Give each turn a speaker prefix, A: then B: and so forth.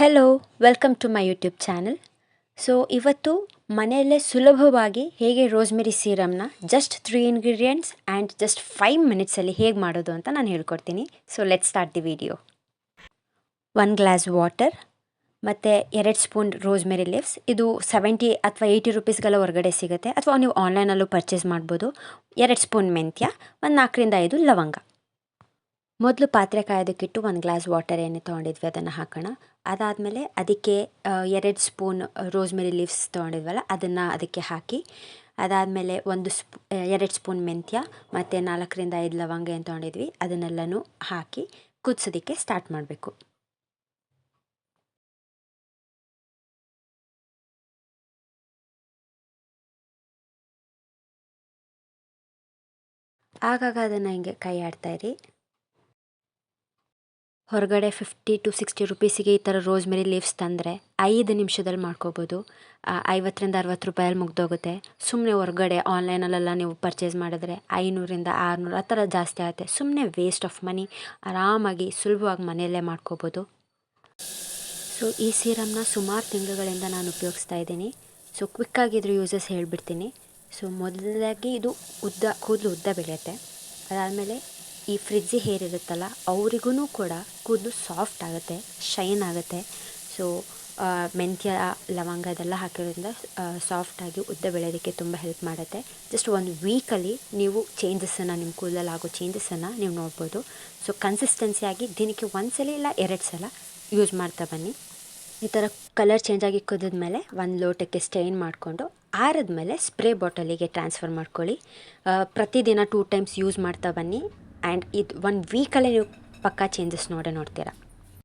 A: Hello welcome to my YouTube channel. So ಇವತ್ತು ಮನೆಯಲ್ಲೇ ಸುಲಭವಾಗಿ ಹೇಗೆ ರೋಸ್ಮೆರಿ ಸೀರಮ್ನ ಜಸ್ಟ್ 3 ಇಂಗ್ರೀಡಿಯೆಂಟ್ಸ್ ಆ್ಯಂಡ್ ಜಸ್ಟ್ 5 ಮಿನಿಟ್ಸಲ್ಲಿ ಹೇಗೆ ಮಾಡೋದು ಅಂತ ನಾನು ಹೇಳ್ಕೊಡ್ತೀನಿ. So let start the video. 1 glass water ಮತ್ತು 2 ಸ್ಪೂನ್ ರೋಸ್ಮೆರಿ ಲೀವ್ಸ್. ಇದು 70 ಅಥವಾ 80 ರುಪೀಸ್ಗೆಲ್ಲ ಹೊರಗಡೆ ಸಿಗುತ್ತೆ, ಅಥವಾ ನೀವು ಆನ್ಲೈನಲ್ಲೂ ಪರ್ಚೇಸ್ ಮಾಡ್ಬೋದು. 2 ಸ್ಪೂನ್ ಮೆಂತ್ಯ, ಒಂದು 4 ರಿಂದ 5 ಲವಂಗ. ಮೊದಲು ಪಾತ್ರೆ ಕಾಯೋದಕ್ಕಿಟ್ಟು 1 ಗ್ಲಾಸ್ ವಾಟರ್ ಏನೇ ತೊಗೊಂಡಿದ್ವಿ ಅದನ್ನು ಹಾಕೋಣ. ಅದಾದಮೇಲೆ ಅದಕ್ಕೆ 2 ಸ್ಪೂನ್ ರೋಸ್ಮೆರಿ ಲೀವ್ಸ್ ತೊಗೊಂಡಿದ್ವಲ್ಲ ಅದನ್ನು ಅದಕ್ಕೆ ಹಾಕಿ, ಅದಾದಮೇಲೆ 2 ಸ್ಪೂನ್ ಮೆಂತ್ಯ ಮತ್ತು 4 ರಿಂದ 5 ಲವಂಗ ಏನು ತೊಗೊಂಡಿದ್ವಿ ಅದನ್ನೆಲ್ಲನೂ ಹಾಕಿ ಕುದಿಸೋದಕ್ಕೆ ಸ್ಟಾರ್ಟ್ ಮಾಡಬೇಕು. ಆಗಾಗ ಅದನ್ನು ಹಿಂಗೆ ಕೈ ಆಡ್ತಾಯಿರಿ. ಹೊರಗಡೆ 50 to 60 ರುಪೀಸಿಗೆ ಈ ಥರ ರೋಸ್ಮೆರಿ ಲೀವ್ಸ್ ತಂದರೆ 5 ನಿಮಿಷದಲ್ಲಿ ಮಾಡ್ಕೋಬೋದು. 50 ರಿಂದ 60 ರೂಪಾಯಲ್ಲಿ ಮುಗ್ದೋಗುತ್ತೆ. ಸುಮ್ಮನೆ ಹೊರಗಡೆ ಆನ್ಲೈನಲ್ಲೆಲ್ಲ ನೀವು ಪರ್ಚೇಸ್ ಮಾಡಿದ್ರೆ 500 ರಿಂದ 600 ಆ ಥರ ಜಾಸ್ತಿ ಆಗುತ್ತೆ. ಸುಮ್ಮನೆ ವೇಸ್ಟ್ ಆಫ್ ಮನಿ. ಆರಾಮಾಗಿ ಸುಲಭವಾಗಿ ಮನೆಯಲ್ಲೇ ಮಾಡ್ಕೋಬೋದು. ಸೊ ಈ ಸೀರಮ್ನ ಸುಮಾರು ತಿಂಗಳುಗಳಿಂದ ನಾನು ಉಪಯೋಗಿಸ್ತಾ ಇದ್ದೀನಿ. ಸೊ ಕ್ವಿಕ್ಕಾಗಿದ್ರು ಯೂಸಸ್ ಹೇಳಿಬಿಡ್ತೀನಿ. ಸೊ ಮೊದಲಾಗಿ ಇದು ಕೂದಲು ಉದ್ದ ಬೆಳೆಯುತ್ತೆ. ಅದಾದಮೇಲೆ ಈ ಫ್ರಿಜ್ಜಿ ಹೇರ್ ಇರುತ್ತಲ್ಲ ಅವರಿಗೂ ಕೂಡ ಕೂದಲು ಸಾಫ್ಟ್ ಆಗುತ್ತೆ, ಶೈನ್ ಆಗುತ್ತೆ. ಸೊ ಮೆಂತ್ಯ ಲವಂಗ ಇದೆಲ್ಲ ಹಾಕಿರೋದ್ರಿಂದ ಸಾಫ್ಟಾಗಿ ಉದ್ದ ಬೆಳೆಯೋದಕ್ಕೆ ತುಂಬ ಹೆಲ್ಪ್ ಮಾಡುತ್ತೆ. ಜಸ್ಟ್ 1 ವೀಕಲ್ಲಿ ನೀವು ಚೇಂಜಸನ್ನು, ನಿಮ್ಮ ಕೂದಲಲ್ಲಿ ಆಗೋ ಚೇಂಜಸನ್ನು ನೀವು ನೋಡ್ಬೋದು. ಸೊ ಕನ್ಸಿಸ್ಟೆನ್ಸಿಯಾಗಿ ದಿನಕ್ಕೆ 1 ಸಲ ಇಲ್ಲ 2 ಸಲ ಯೂಸ್ ಮಾಡ್ತಾ ಬನ್ನಿ. ಈ ಥರ ಕಲರ್ ಚೇಂಜ್ ಆಗಿ ಕುದಿದ್ಮೇಲೆ 1 ಲೋಟಕ್ಕೆ ಸ್ಟೇನ್ ಮಾಡಿಕೊಂಡು ಆರಿದ್ಮೇಲೆ ಸ್ಪ್ರೇ ಬಾಟಲಿಗೆ ಟ್ರಾನ್ಸ್ಫರ್ ಮಾಡ್ಕೊಳ್ಳಿ. ಪ್ರತಿದಿನ 2 ಟೈಮ್ಸ್ ಯೂಸ್ ಮಾಡ್ತಾ ಬನ್ನಿ. ಆ್ಯಂಡ್ ಇದು 1 ವೀಕಲ್ಲೇ ನೀವು ಪಕ್ಕಾ ಚೇಂಜಸ್ ನೋಡ್ತೀರಾ.